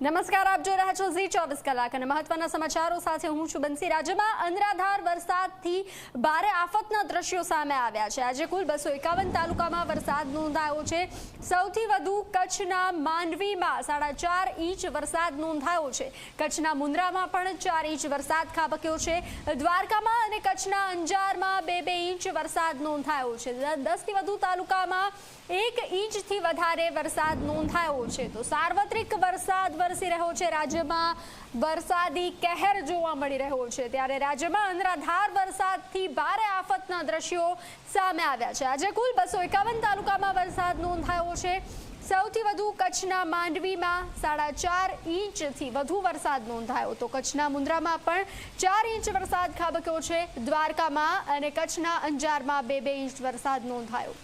નમસ્કાર, આપ જોઈ રહ્યા છો ઝી 24 કલાક અને મહત્વના સમાચારો સાથે હું છું બંસી। રાજ્યમાં અનરાધાર વરસાદથી ભારે આફતના દ્રશ્યો સામે આવ્યા છે। આજે કુલ 251 તાલુકામાં વરસાદ નોંધાયો છે। સૌથી વધુ કચ્છના માંડવીમાં 4.5 ઇંચ વરસાદ નોંધાયો છે। કચ્છના મુન્દ્રામાં પણ 4 ઇંચ વરસાદ ખાબક્યો છે। દ્વારકામાં અને કચ્છના અંજારમાં 2-2 ઇંચ વરસાદ નોંધાયો છે। 10થી વધુ તાલુકામાં 1 ઇંચથી વધારે વરસાદ નોંધાયો છે। તો સાર્વત્રિક વરસાદ વરસી રહ્યો છે। રાજ્યમાં વરસાદી કહેર જોવા મળી રહ્યો છે। ત્યારે રાજ્યમાં અનરાધાર વરસાદથી ભારે આફતના દ્રશ્યો સામે આવ્યા છે। આજે કુલ 251 તાલુકામાં વરસાદ નોંધાયો છે। સૌથી વધુ કચ્છના માંડવીમાં 4.5 ઇંચથી વધુ વરસાદ નોંધાયો, તો કચ્છના મુન્દ્રામાં પણ 4 ઇંચ વરસાદ ખાબક્યો છે। દ્વારકામાં અને કચ્છના અંજારમાં 2-2 ઇંચ વરસાદ નોંધાયો।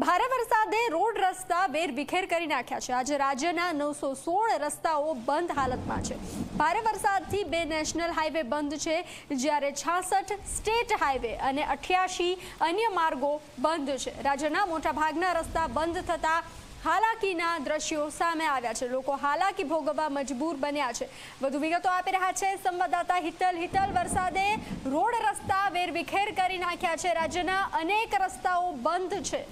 ભારે વરસાદે રોડ રસ્તા વેરવિખેર કરી નાખ્યા છે। આજે રાજ્યના 916 રસ્તાઓ બંધ હાલતમાં છે। ભારે વરસાદથી 2 નેશનલ હાઈવે બંધ છે, જ્યારે 66 સ્ટેટ હાઈવે અને 88 અન્ય માર્ગો બંધ છે। રાજ્યના મોટાભાગના રસ્તા બંધ થતા હાલાકીના દ્રશ્યો સામે આવ્યા છે। લોકો હાલાકી ભોગવવા મજબૂર બન્યા છે। વધુ વિગતો આપી રહ્યા છે સંવાદદાતા હિતલ। વરસાદે રોડ રસ્તા વેરવિખેર કરી નાખ્યા છે। રાજ્યના અનેક રસ્તાઓ બંધ છે।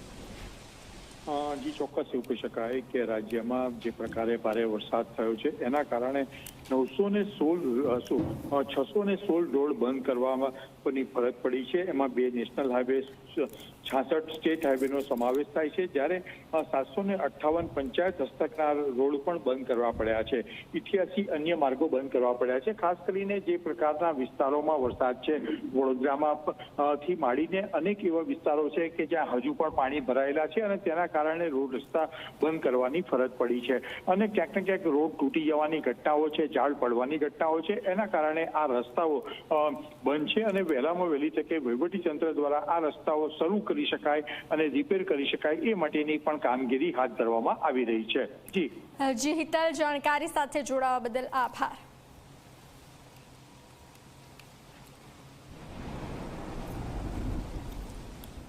જી ચોક્કસ એવું કહી શકાય કે રાજ્યમાં જે પ્રકારે ભારે વરસાદ થયો છે એના કારણે 616 રોડ બંધ કરવાની ફરજ પડી છે। એમાં 2 નેશનલ હાઈવે, 66 સ્ટેટ હાઈવેનો સમાવેશ થાય છે, જ્યારે 758 પંચાયત હસ્તકના રોડ પણ બંધ કરવા પડ્યા છે। 88 અન્ય માર્ગો બંધ કરવા પડ્યા છે। ખાસ કરીને જે પ્રકારના વિસ્તારોમાં વરસાદ છે, વડોદરામાં થી માંડીને અનેક એવા વિસ્તારો છે કે જ્યાં હજુ પણ પાણી ભરાયેલા છે અને તેના કારણે રોડ રસ્તા બંધ કરવાની ફરજ પડી છે અને ક્યાંક ને ક્યાંક રોડ તૂટી જવાની ઘટનાઓ છે, ઝાડ પડવાની ઘટનાઓ છે। એના કારણે આ રસ્તાઓ બંધ છે અને વહેલામાં વહેલી તકે વહીવટીતંત્ર દ્વારા આ રસ્તાઓ શરૂ કરી શકાય અને રિપેર કરી શકાય એ માટેની પણ કામગીરી હાથ ધરવામાં આવી રહી છે। જી હિતલ, જાણકારી સાથે જોડાવા બદલ આભાર।